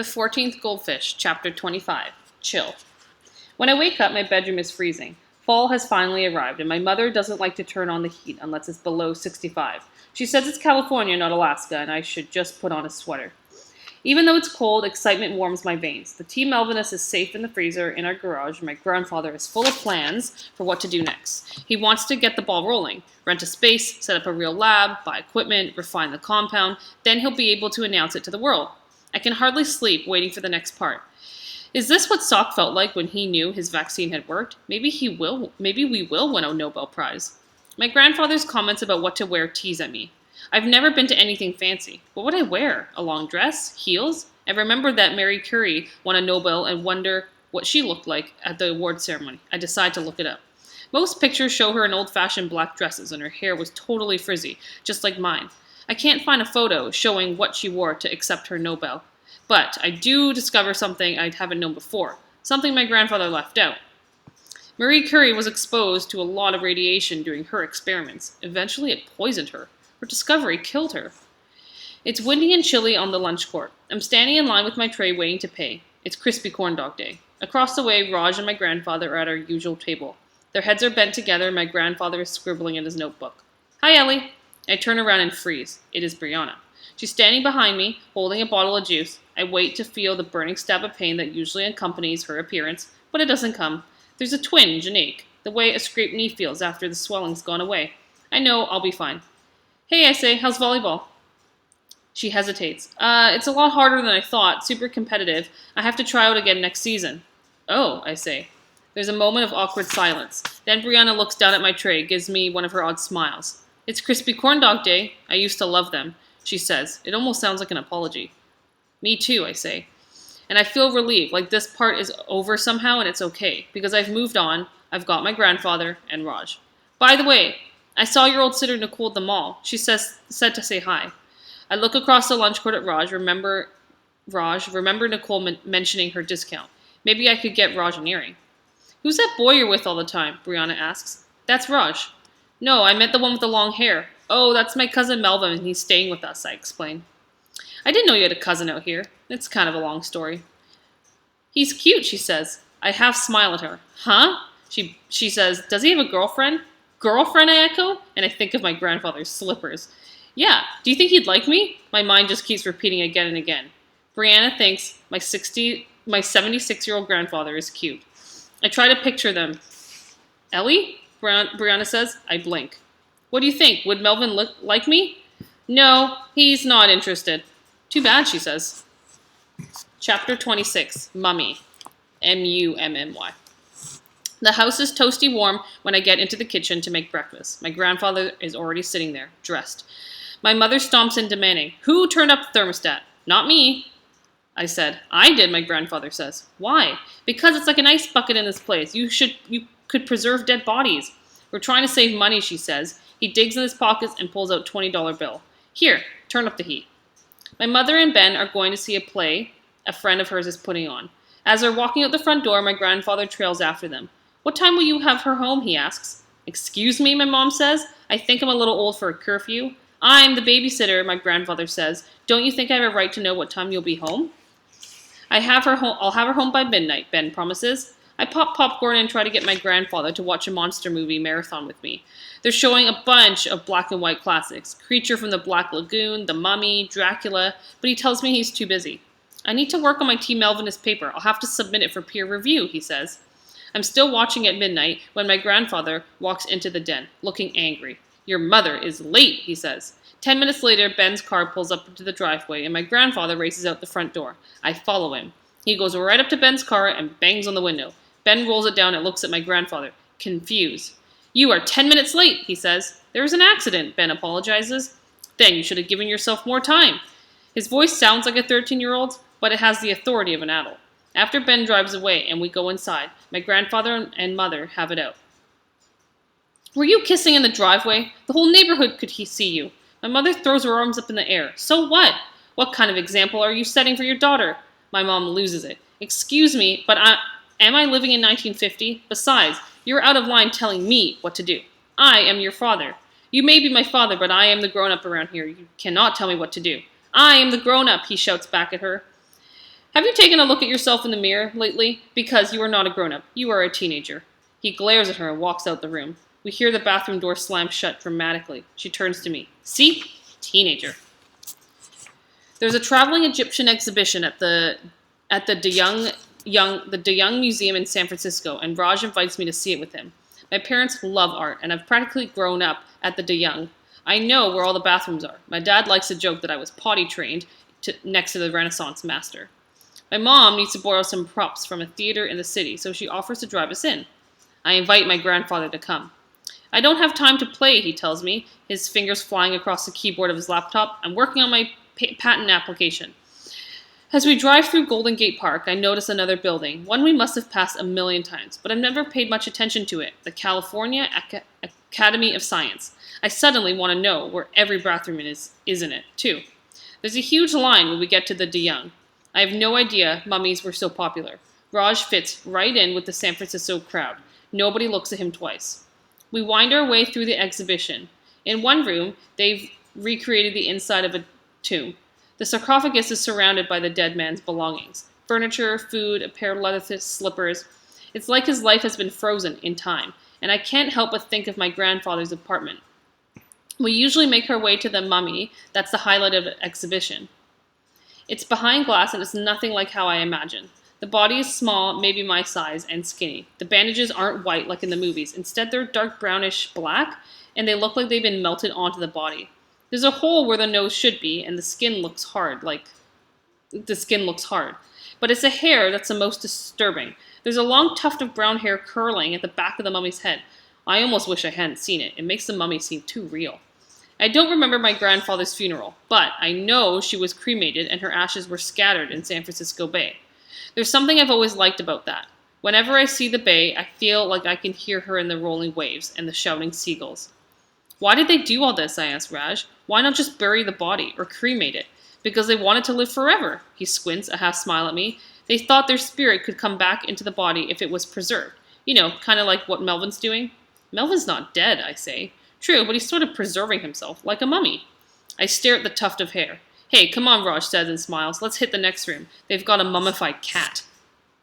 The 14th Goldfish, Chapter 25. Chill. When I wake up, my bedroom is freezing. Fall has finally arrived, and my mother doesn't like to turn on the heat unless it's below 65. She says it's California, not Alaska, and I should just put on a sweater. Even though it's cold, excitement warms my veins. The T. Melvinus is safe in the freezer in our garage, and my grandfather is full of plans for what to do next. He wants to get the ball rolling, rent a space, set up a real lab, buy equipment, refine the compound, then he'll be able to announce it to the world. I can hardly sleep waiting for the next part. Is this what Salk felt like when he knew his vaccine had worked? Maybe we will win a Nobel Prize. My grandfather's comments about what to wear tease at me. I've never been to anything fancy. What would I wear? A long dress? Heels? I remember that Marie Curie won a Nobel and wonder what she looked like at the award ceremony. I decide to look it up. Most pictures show her in old-fashioned black dresses and her hair was totally frizzy, just like mine. I can't find a photo showing what she wore to accept her Nobel. But I do discover something I haven't known before, something my grandfather left out. Marie Curie was exposed to a lot of radiation during her experiments. Eventually it poisoned her. Her discovery killed her. It's windy and chilly on the lunch court. I'm standing in line with my tray waiting to pay. It's crispy corn dog day. Across the way, Raj and my grandfather are at our usual table. Their heads are bent together and my grandfather is scribbling in his notebook. Hi, Ellie. I turn around and freeze. It is Brianna. She's standing behind me, holding a bottle of juice. I wait to feel the burning stab of pain that usually accompanies her appearance, but it doesn't come. There's a twinge, an ache, the way a scraped knee feels after the swelling's gone away. I know I'll be fine. Hey, I say, how's volleyball? She hesitates. It's a lot harder than I thought, super competitive. I have to try out again next season. Oh, I say. There's a moment of awkward silence. Then Brianna looks down at my tray, gives me one of her odd smiles. It's crispy corn dog day. I used to love them, she says. It almost sounds like an apology. Me too, I say. And I feel relieved, like this part is over somehow and it's okay, because I've moved on. I've got my grandfather and Raj. By the way, I saw your old sitter Nicole at the mall. She said to say hi. I look across the lunch court at Raj, remember Nicole mentioning her discount. Maybe I could get Raj an earring. Who's that boy you're with all the time? Brianna asks. That's Raj. No, I meant the one with the long hair. Oh, that's my cousin Melvin and he's staying with us, I explain. I didn't know you had a cousin out here. It's kind of a long story. He's cute, she says. I half smile at her. Huh? She says, does he have a girlfriend? Girlfriend, I echo, and I think of my grandfather's slippers. Yeah, do you think he'd like me? My mind just keeps repeating again and again. Brianna thinks my 76-year-old grandfather is cute. I try to picture them. Ellie? Brianna says. I blink. What do you think? Would Melvin like me? No, he's not interested. Too bad, she says. Chapter 26. Mummy. M-U-M-M-Y. The house is toasty warm when I get into the kitchen to make breakfast. My grandfather is already sitting there, dressed. My mother stomps in demanding, who turned up the thermostat? Not me. I said. I did, my grandfather says. Why? Because it's like an ice bucket in this place. You could preserve dead bodies. We're trying to save money, she says. He digs in his pockets and pulls out a $20 bill. Here, turn up the heat. My mother and Ben are going to see a play a friend of hers is putting on. As they're walking out the front door, my grandfather trails after them. What time will you have her home, he asks. Excuse me, my mom says. I think I'm a little old for a curfew. I'm the babysitter, my grandfather says. Don't you think I have a right to know what time you'll be home? I'll have her home by midnight, Ben promises. I pop popcorn and try to get my grandfather to watch a monster movie marathon with me. They're showing a bunch of black and white classics. Creature from the Black Lagoon, The Mummy, Dracula, but he tells me he's too busy. I need to work on my T. Melvinus paper. I'll have to submit it for peer review, he says. I'm still watching at midnight when my grandfather walks into the den, looking angry. Your mother is late, he says. 10 minutes later, Ben's car pulls up into the driveway and my grandfather races out the front door. I follow him. He goes right up to Ben's car and bangs on the window. Ben rolls it down and looks at my grandfather, confused. You are 10 minutes late, he says. There was an accident, Ben apologizes. Then you should have given yourself more time. His voice sounds like a 13-year-old's, but it has the authority of an adult. After Ben drives away and we go inside, my grandfather and mother have it out. Were you kissing in the driveway? The whole neighborhood could see you. My mother throws her arms up in the air. So what? What kind of example are you setting for your daughter? My mom loses it. Excuse me, but am I living in 1950? Besides, you're out of line telling me what to do. I am your father. You may be my father, but I am the grown-up around here. You cannot tell me what to do. I am the grown-up, he shouts back at her. Have you taken a look at yourself in the mirror lately? Because you are not a grown-up. You are a teenager. He glares at her and walks out the room. We hear the bathroom door slam shut dramatically. She turns to me. See? Teenager. There's a traveling Egyptian exhibition at the De Young Museum in San Francisco, and Raj invites me to see it with him. My parents love art, and I've practically grown up at the De Young. I know where all the bathrooms are. My dad likes to joke that I was potty trained next to the Renaissance master. My mom needs to borrow some props from a theater in the city, so she offers to drive us in. I invite my grandfather to come. I don't have time to play, he tells me, his fingers flying across the keyboard of his laptop. I'm working on my patent application. As we drive through Golden Gate Park, I notice another building, one we must have passed a million times, but I've never paid much attention to it, the California Academy of Science. I suddenly want to know where every bathroom is in it, too. There's a huge line when we get to the De Young. I have no idea mummies were so popular. Raj fits right in with the San Francisco crowd. Nobody looks at him twice. We wind our way through the exhibition. In one room, they've recreated the inside of a tomb. The sarcophagus is surrounded by the dead man's belongings. Furniture, food, a pair of leather slippers. It's like his life has been frozen in time, and I can't help but think of my grandfather's apartment. We usually make our way to the mummy that's the highlight of the exhibition. It's behind glass and it's nothing like how I imagined. The body is small, maybe my size, and skinny. The bandages aren't white like in the movies. Instead, they're dark brownish black, and they look like they've been melted onto the body. There's a hole where the nose should be, and the skin looks hard. But it's the hair that's the most disturbing. There's a long tuft of brown hair curling at the back of the mummy's head. I almost wish I hadn't seen it. It makes the mummy seem too real. I don't remember my grandfather's funeral, but I know she was cremated and her ashes were scattered in San Francisco Bay. There's something I've always liked about that. Whenever I see the bay, I feel like I can hear her in the rolling waves and the shouting seagulls. Why did they do all this, I asked Raj. Why not just bury the body or cremate it? Because they wanted to live forever. He squints, a half smile at me. They thought their spirit could come back into the body if it was preserved. You know, kind of like what Melvin's doing. Melvin's not dead, I say. True, but he's sort of preserving himself, like a mummy. I stare at the tuft of hair. Hey, come on, Raj says and smiles. Let's hit the next room. They've got a mummified cat.